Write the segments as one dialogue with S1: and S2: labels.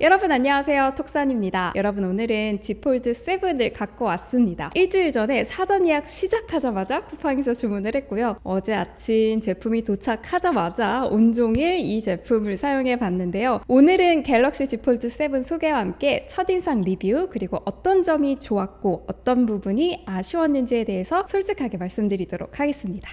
S1: 여러분 안녕하세요, 톡산입니다. 여러분 오늘은 Z 폴드 7을 갖고 왔습니다. 일주일 전에 사전 예약 시작하자마자 쿠팡에서 주문을 했고요. 어제 아침 제품이 도착하자마자 온종일 이 제품을 사용해 봤는데요. 오늘은 갤럭시 Z 폴드 7 소개와 함께 첫인상 리뷰, 그리고 어떤 점이 좋았고 어떤 부분이 아쉬웠는지에 대해서 솔직하게 말씀드리도록 하겠습니다.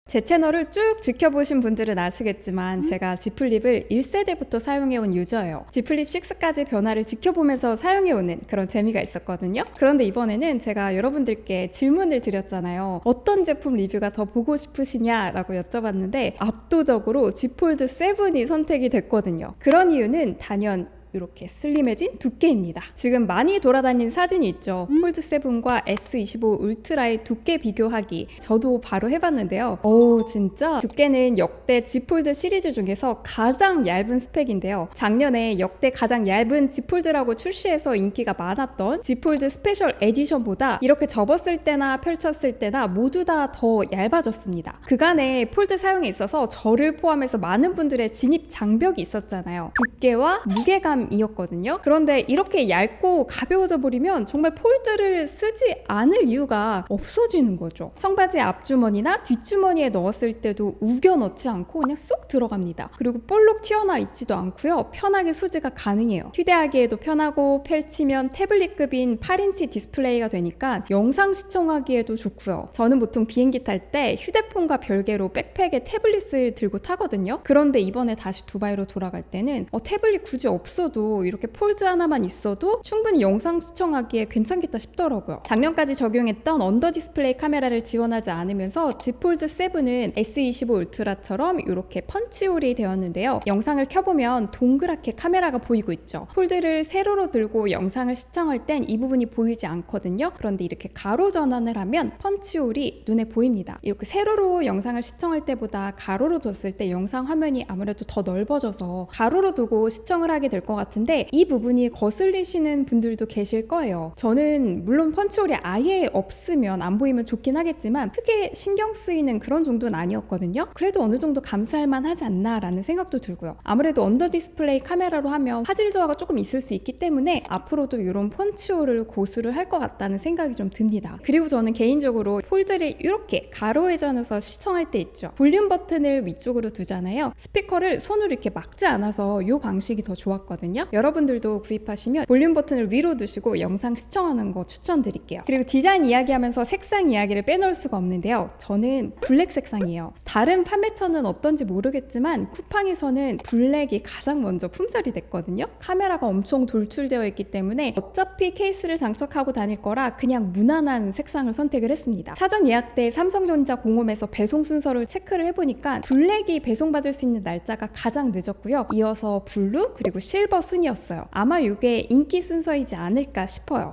S1: 제 채널을 쭉 지켜보신 분들은 아시겠지만 제가 Z 플립을 1세대부터 사용해온 유저예요. Z 플립 6까지 변화를 지켜보면서 사용해오는 그런 재미가 있었거든요. 그런데 이번에는 제가 여러분들께 질문을 드렸잖아요. 어떤 제품 리뷰가 더 보고 싶으시냐라고 여쭤봤는데 압도적으로 Z 폴드 7이 선택이 됐거든요. 그런 이유는 단연 이렇게 슬림해진 두께입니다. 지금 많이 돌아다니는 사진이 있죠. 폴드 7과 S25 울트라의 두께 비교하기. 저도 바로 해봤는데요. 오, 진짜 두께는 역대 Z 폴드 시리즈 중에서 가장 얇은 스펙인데요. 작년에 역대 가장 얇은 Z 폴드라고 출시해서 인기가 많았던 Z 폴드 스페셜 에디션보다 이렇게 접었을 때나 펼쳤을 때나 모두 다 더 얇아졌습니다. 그간의 폴드 사용에 있어서 저를 포함해서 많은 분들의 진입 장벽이 있었잖아요. 두께와 무게감 이었거든요. 그런데 이렇게 얇고 가벼워져 버리면 정말 폴드를 쓰지 않을 이유가 없어지는 거죠. 청바지 앞주머니나 뒷주머니에 넣었을 때도 우겨 넣지 않고 그냥 쏙 들어갑니다. 그리고 볼록 튀어나와 있지도 않고요. 편하게 소지가 가능해요. 휴대하기에도 편하고 펼치면 태블릿급인 8인치 디스플레이가 되니까 영상 시청하기에도 좋고요. 저는 보통 비행기 탈 때 휴대폰과 별개로 백팩에 태블릿을 들고 타거든요. 그런데 이번에 다시 두바이로 돌아갈 때는 태블릿 굳이 없어도 이렇게 폴드 하나만 있어도 충분히 영상 시청하기에 괜찮겠다 싶더라고요. 작년까지 적용했던 언더 디스플레이 카메라를 지원하지 않으면서 Z 폴드 7은 S25 울트라처럼 이렇게 펀치홀이 되었는데요. 영상을 켜보면 동그랗게 카메라가 보이고 있죠. 폴드를 세로로 들고 영상을 시청할 땐 이 부분이 보이지 않거든요. 그런데 이렇게 가로 전환을 하면 펀치홀이 눈에 보입니다. 이렇게 세로로 영상을 시청할 때보다 가로로 뒀을 때 영상 화면이 아무래도 더 넓어져서 가로로 두고 시청을 하게 될 것 같은데 이 부분이 거슬리시는 분들도 계실 거예요. 저는 물론 펀치홀이 아예 없으면 안 보이면 좋긴 하겠지만 크게 신경 쓰이는 그런 정도는 아니었거든요. 그래도 어느 정도 감수할 만하지 않나 라는 생각도 들고요. 아무래도 언더 디스플레이 카메라로 하면 화질 저하가 조금 있을 수 있기 때문에 앞으로도 이런 펀치홀을 고수를 할 것 같다는 생각이 좀 듭니다. 그리고 저는 개인적으로 폴드를 이렇게 가로 회전해서 시청할 때 있죠. 볼륨 버튼을 위쪽으로 두잖아요. 스피커를 손으로 이렇게 막지 않아서 이 방식이 더 좋았거든요. 여러분들도 구입하시면 볼륨 버튼을 위로 두시고 영상 시청하는 거 추천드릴게요. 그리고 디자인 이야기하면서 색상 이야기를 빼놓을 수가 없는데요. 저는 블랙 색상이에요. 다른 판매처는 어떤지 모르겠지만 쿠팡에서는 블랙이 가장 먼저 품절이 됐거든요. 카메라가 엄청 돌출되어 있기 때문에 어차피 케이스를 장착하고 다닐 거라 그냥 무난한 색상을 선택을 했습니다. 사전 예약 때 삼성전자 공홈에서 배송 순서를 체크를 해보니까 블랙이 배송받을 수 있는 날짜가 가장 늦었고요. 이어서 블루 그리고 실버 순이었어요. 아마 이게 인기 순서이지 않을까 싶어요.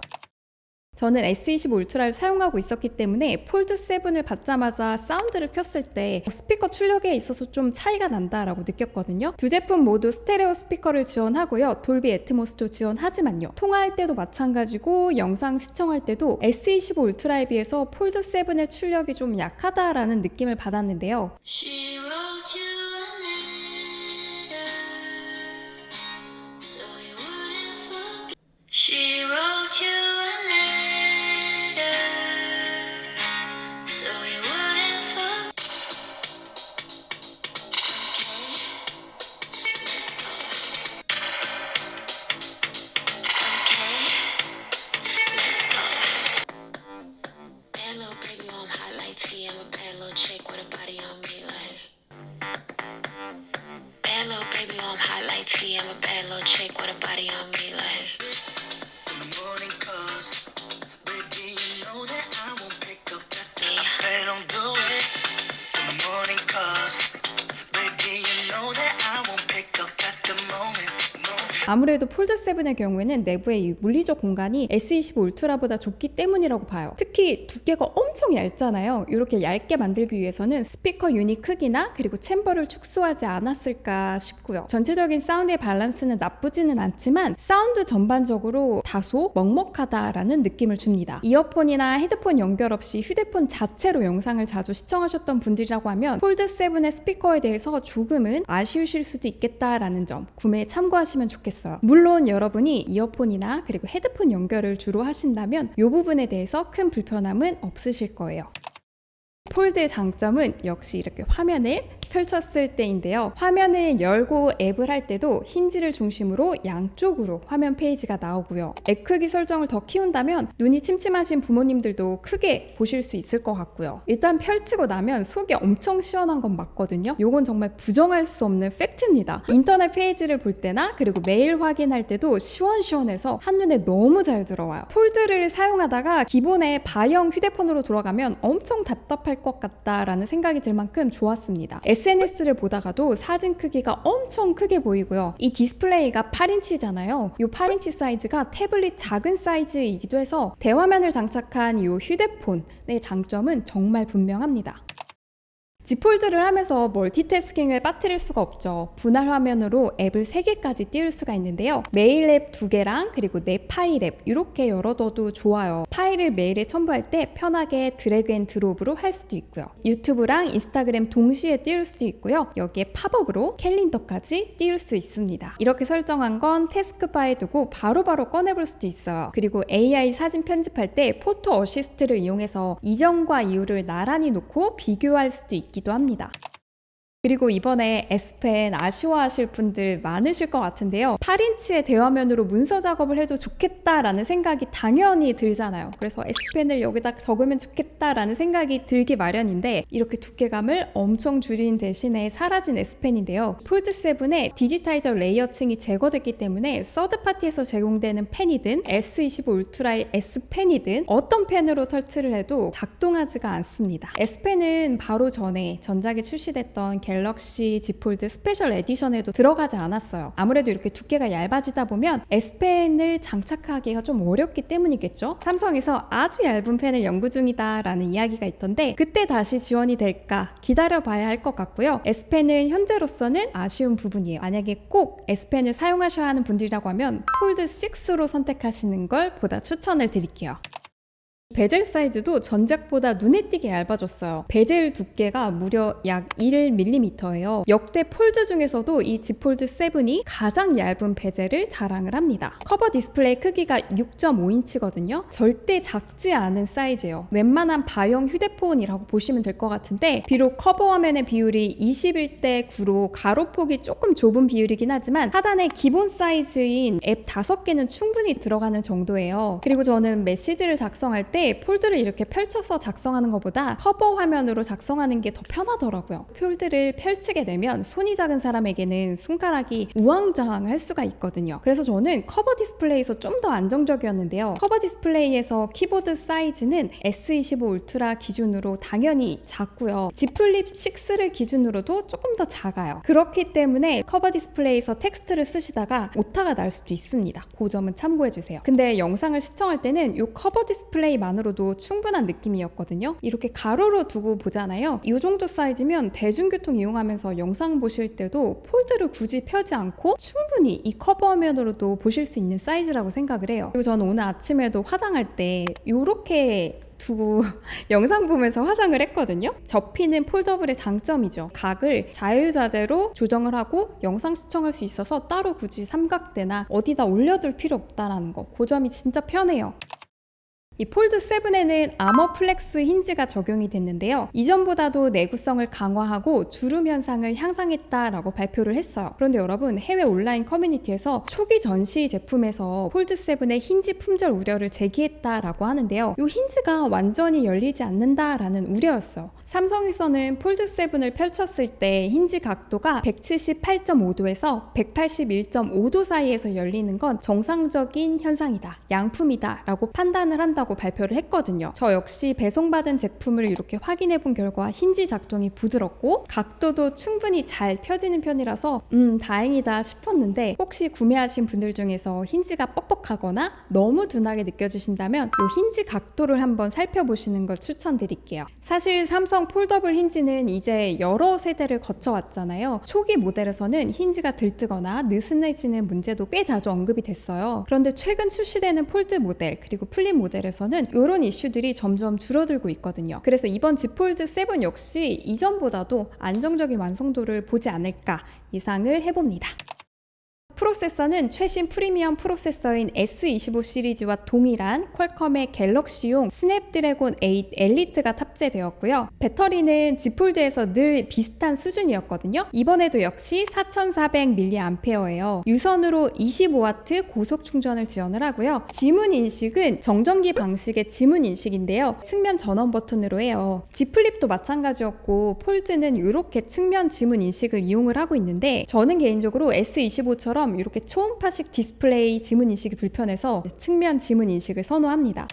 S1: 저는 S25 울트라를 사용하고 있었기 때문에 폴드 7을 받자마자 사운드를 켰을 때 스피커 출력에 있어서 좀 차이가 난다라고 느꼈거든요. 두 제품 모두 스테레오 스피커를 지원하고요. 돌비 애트모스도 지원하지만요. 통화할 때도 마찬가지고 영상 시청할 때도 S25 울트라에 비해서 폴드 7의 출력이 좀 약하다라는 느낌을 받았는데요. She wrote you a letter, so you wouldn't forget. Okay, let's go. Bad little baby, I'm hot like tea. I'm a bad little chick with a body on me like. Bad little baby, I'm hot like tea. I'm a bad little chick with a body on me like. 아무래도 폴드 7의 경우에는 내부의 이 물리적 공간이 S25 울트라보다 좁기 때문이라고 봐요. 특히 두께가 엄청 얇잖아요. 이렇게 얇게 만들기 위해서는 스피커 유닛 크기나 그리고 챔버를 축소하지 않았을까 싶고요. 전체적인 사운드의 밸런스는 나쁘지는 않지만 사운드 전반적으로 다소 먹먹하다라는 느낌을 줍니다. 이어폰이나 헤드폰 연결 없이 휴대폰 자체로 영상을 자주 시청하셨던 분들이라고 하면 폴드 7의 스피커에 대해서 조금은 아쉬우실 수도 있겠다라는 점 구매에 참고하시면 좋겠습니다. 좋겠어요. 물론 여러분이 이어폰이나 그리고 헤드폰 연결을 주로 하신다면 이 부분에 대해서 큰 불편함은 없으실 거예요. 폴드의 장점은 역시 이렇게 화면을 펼쳤을 때인데요. 화면을 열고 앱을 할 때도 힌지를 중심으로 양쪽으로 화면 페이지가 나오고요. 앱 크기 설정을 더 키운다면 눈이 침침하신 부모님들도 크게 보실 수 있을 것 같고요. 일단 펼치고 나면 속이 엄청 시원한 건 맞거든요. 이건 정말 부정할 수 없는 팩트입니다. 인터넷 페이지를 볼 때나 그리고 메일 확인할 때도 시원시원해서 한눈에 너무 잘 들어와요. 폴드를 사용하다가 기본의 바형 휴대폰으로 돌아가면 엄청 답답할 것 같다라는 생각이 들 만큼 좋았습니다. SNS를 보다가도 사진 크기가 엄청 크게 보이고요. 이 디스플레이가 8인치잖아요. 이 8인치 사이즈가 태블릿 작은 사이즈이기도 해서 대화면을 장착한 이 휴대폰의 장점은 정말 분명합니다. Z 폴드를 하면서 멀티태스킹을 빠뜨릴 수가 없죠. 분할 화면으로 앱을 3개까지 띄울 수가 있는데요. 메일 앱 2개랑 그리고 내 파일 앱 이렇게 열어둬도 좋아요. 파일을 메일에 첨부할 때 편하게 드래그 앤 드롭으로 할 수도 있고요. 유튜브랑 인스타그램 동시에 띄울 수도 있고요. 여기에 팝업으로 캘린더까지 띄울 수 있습니다. 이렇게 설정한 건 태스크바에 두고 바로바로 꺼내볼 수도 있어요. 그리고 AI 사진 편집할 때 포토 어시스트를 이용해서 이전과 이후를 나란히 놓고 비교할 수도 있기도 합니다. 그리고 이번에 S펜 아쉬워하실 분들 많으실 것 같은데요. 8인치의 대화면으로 문서 작업을 해도 좋겠다라는 생각이 당연히 들잖아요. 그래서 S펜을 여기다 적으면 좋겠다라는 생각이 들기 마련인데 이렇게 두께감을 엄청 줄인 대신에 사라진 S펜인데요. 폴드7의 디지타이저 레이어층이 제거됐기 때문에 서드파티에서 제공되는 펜이든 S25 울트라의 S펜이든 어떤 펜으로 터치를 해도 작동하지가 않습니다. S펜은 바로 전에 전작에 출시됐던 갤럭시 Z 폴드 스페셜 에디션에도 들어가지 않았어요. 아무래도 이렇게 두께가 얇아지다 보면 S펜을 장착하기가 좀 어렵기 때문이겠죠. 삼성에서 아주 얇은 펜을 연구 중이다 라는 이야기가 있던데 그때 다시 지원이 될까 기다려봐야 할 것 같고요. S펜은 현재로서는 아쉬운 부분이에요. 만약에 꼭 S펜을 사용하셔야 하는 분들이라고 하면 폴드 6로 선택하시는 걸 보다 추천을 드릴게요. 베젤 사이즈도 전작보다 눈에 띄게 얇아졌어요. 베젤 두께가 무려 약 1mm예요. 역대 폴드 중에서도 이 Z 폴드 7이 가장 얇은 베젤을 자랑을 합니다. 커버 디스플레이 크기가 6.5인치거든요. 절대 작지 않은 사이즈예요. 웬만한 바형 휴대폰이라고 보시면 될 것 같은데 비록 커버 화면의 비율이 21대 9로 가로폭이 조금 좁은 비율이긴 하지만 하단에 기본 사이즈인 앱 5개는 충분히 들어가는 정도예요. 그리고 저는 메시지를 작성할 때 폴드를 이렇게 펼쳐서 작성하는 것보다 커버 화면으로 작성하는 게 더 편하더라고요. 폴드를 펼치게 되면 손이 작은 사람에게는 손가락이 우왕좌왕할 수가 있거든요. 그래서 저는 커버 디스플레이에서 좀 더 안정적이었는데요. 커버 디스플레이에서 키보드 사이즈는 S25 울트라 기준으로 당연히 작고요. Z 플립 6를 기준으로도 조금 더 작아요. 그렇기 때문에 커버 디스플레이에서 텍스트를 쓰시다가 오타가 날 수도 있습니다. 그 점은 참고해주세요. 근데 영상을 시청할 때는 이 커버 디스플레이 만으로도 충분한 느낌이었거든요. 이렇게 가로로 두고 보잖아요. 이 정도 사이즈면 대중교통 이용하면서 영상 보실 때도 폴드를 굳이 펴지 않고 충분히 이 커버 화면으로도 보실 수 있는 사이즈라고 생각을 해요. 그리고 저는 오늘 아침에도 화장할 때 이렇게 두고 영상 보면서 화장을 했거든요. 접히는 폴더블의 장점이죠. 각을 자유자재로 조정을 하고 영상 시청할 수 있어서 따로 굳이 삼각대나 어디다 올려둘 필요 없다는 거. 그 점이 진짜 편해요. 이 폴드7에는 아머 플렉스 힌지가 적용이 됐는데요. 이전보다도 내구성을 강화하고 주름 현상을 향상했다라고 발표를 했어요. 그런데 여러분, 해외 온라인 커뮤니티에서 초기 전시 제품에서 폴드7의 힌지 품절 우려를 제기했다라고 하는데요. 이 힌지가 완전히 열리지 않는다라는 우려였어요. 삼성에서는 폴드7을 펼쳤을 때 힌지 각도가 178.5도에서 181.5도 사이에서 열리는 건 정상적인 현상이다, 양품이다 라고 판단을 한다고 발표를 했거든요. 저 역시 배송받은 제품을 이렇게 확인해 본 결과 힌지 작동이 부드럽고 각도도 충분히 잘 펴지는 편이라서 다행이다 싶었는데, 혹시 구매하신 분들 중에서 힌지가 뻑뻑하거나 너무 둔하게 느껴지신다면 이 힌지 각도를 한번 살펴보시는 걸 추천드릴게요. 사실 삼성 폴더블 힌지는 이제 여러 세대를 거쳐왔잖아요. 초기 모델에서는 힌지가 들뜨거나 느슨해지는 문제도 꽤 자주 언급이 됐어요. 그런데 최근 출시되는 폴드 모델 그리고 플립 모델에서는 이런 이슈들이 점점 줄어들고 있거든요. 그래서 이번 Z 폴드 7 역시 이전보다도 안정적인 완성도를 보지 않을까 예상을 해봅니다. 프로세서는 최신 프리미엄 프로세서인 S25 시리즈와 동일한 퀄컴의 갤럭시용 스냅드래곤 8 엘리트가 탑재되었고요. 배터리는 Z 폴드에서 늘 비슷한 수준이었거든요. 이번에도 역시 4400mAh예요. 유선으로 25W 고속 충전을 지원을 하고요. 지문 인식은 정전기 방식의 지문 인식인데요. 측면 전원 버튼으로 해요. Z 플립도 마찬가지였고 폴드는 이렇게 측면 지문 인식을 이용을 하고 있는데 저는 개인적으로 S25처럼 이렇게 초음파식 디스플레이 지문 인식이 불편해서 측면 지문 인식을 선호합니다.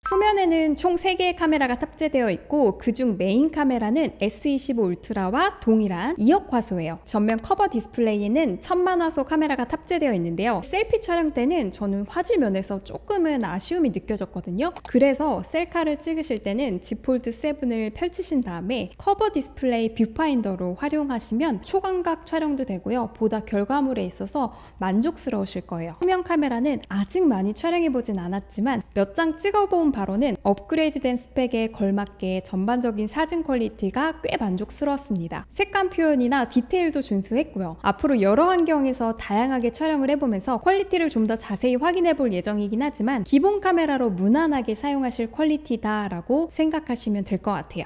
S1: 후면에는 총 3개의 카메라가 탑재되어 있고 그중 메인 카메라는 S25 울트라와 동일한 2억 화소예요. 전면 커버 디스플레이에는 1000만 화소 카메라가 탑재되어 있는데요. 셀피 촬영 때는 저는 화질 면에서 조금은 아쉬움이 느껴졌거든요. 그래서 셀카를 찍으실 때는 Z 폴드 7을 펼치신 다음에 커버 디스플레이 뷰파인더로 활용하시면 초광각 촬영도 되고요. 보다 결과물에 있어서 만족스러우실 거예요. 후면 카메라는 아직 많이 촬영해보진 않았지만 몇 장 찍어본 바로는 업그레이드된 스펙에 걸맞게 전반적인 사진 퀄리티가 꽤 만족스러웠습니다. 색감 표현이나 디테일도 준수했고요. 앞으로 여러 환경에서 다양하게 촬영을 해보면서 퀄리티를 좀 더 자세히 확인해 볼 예정이긴 하지만 기본 카메라로 무난하게 사용하실 퀄리티다라고 생각하시면 될 것 같아요.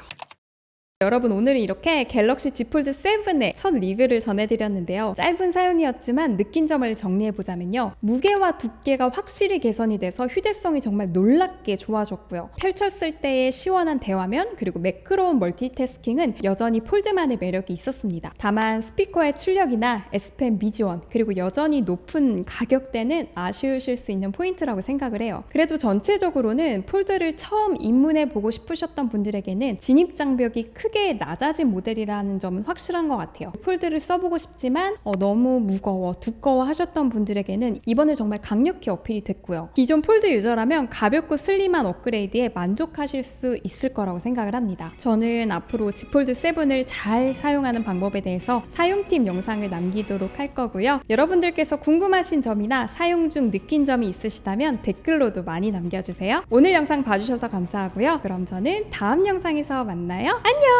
S1: 여러분, 오늘은 이렇게 갤럭시 Z 폴드 7의 첫 리뷰를 전해드렸는데요. 짧은 사용이었지만 느낀 점을 정리해보자면요. 무게와 두께가 확실히 개선이 돼서 휴대성이 정말 놀랍게 좋아졌고요. 펼쳤을 때의 시원한 대화면 그리고 매끄러운 멀티태스킹은 여전히 폴드만의 매력이 있었습니다. 다만 스피커의 출력이나 S펜 미지원 그리고 여전히 높은 가격대는 아쉬우실 수 있는 포인트라고 생각을 해요. 그래도 전체적으로는 폴드를 처음 입문해보고 싶으셨던 분들에게는 진입 장벽이 크게 낮아진 모델이라는 점은 확실한 것 같아요. 폴드를 써보고 싶지만 너무 무거워, 두꺼워 하셨던 분들에게는 이번에 정말 강력히 어필이 됐고요. 기존 폴드 유저라면 가볍고 슬림한 업그레이드에 만족하실 수 있을 거라고 생각을 합니다. 저는 앞으로 Z 폴드 7을 잘 사용하는 방법에 대해서 사용팁 영상을 남기도록 할 거고요. 여러분들께서 궁금하신 점이나 사용 중 느낀 점이 있으시다면 댓글로도 많이 남겨주세요. 오늘 영상 봐주셔서 감사하고요. 그럼 저는 다음 영상에서 만나요. 안녕!